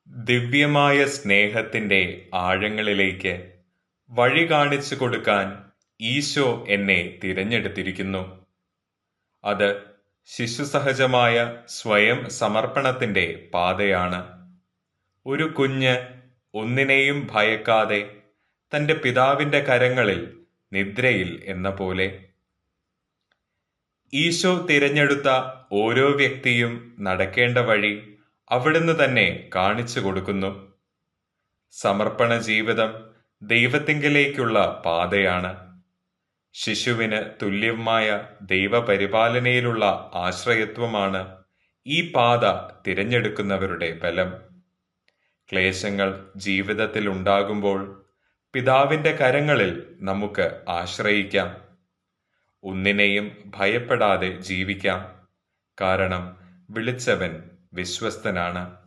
ദിവ്യമായ സ്നേഹത്തിന്റെ ആഴങ്ങളിലേക്ക് വഴി കാണിച്ചു കൊടുക്കാൻ ഈശോ എന്നെ തിരഞ്ഞെടുത്തിരിക്കുന്നു. അത് ശിശുസഹജമായ സ്വയം സമർപ്പണത്തിന്റെ പാതയാണ്. ഒരു കുഞ്ഞ് ഒന്നിനെയും ഭയക്കാതെ തന്റെ പിതാവിന്റെ കരങ്ങളിൽ നിദ്രയിൽ എന്ന പോലെ. ഈശോ തിരഞ്ഞെടുത്ത ഓരോ വ്യക്തിയും നടക്കേണ്ട വഴി അവിടുന്ന് തന്നെ കാണിച്ചു കൊടുക്കുന്നു. സമർപ്പണ ജീവിതം ദൈവത്തിങ്കലേക്കുള്ള പാതയാണ്. ശിശുവിന് തുല്യമായ ദൈവപരിപാലനയിലുള്ള ആശ്രയത്വമാണ് ഈ പാത തിരഞ്ഞെടുക്കുന്നവരുടെ ബലം. ക്ലേശങ്ങൾ ജീവിതത്തിൽ ഉണ്ടാകുമ്പോൾ പിതാവിന്റെ കരങ്ങളിൽ നമുക്ക് ആശ്രയിക്കാം. ഒന്നിനെയും ഭയപ്പെടാതെ ജീവിക്കാം. കാരണം വിളിച്ചവൻ വിശ്വസ്തനാണ്.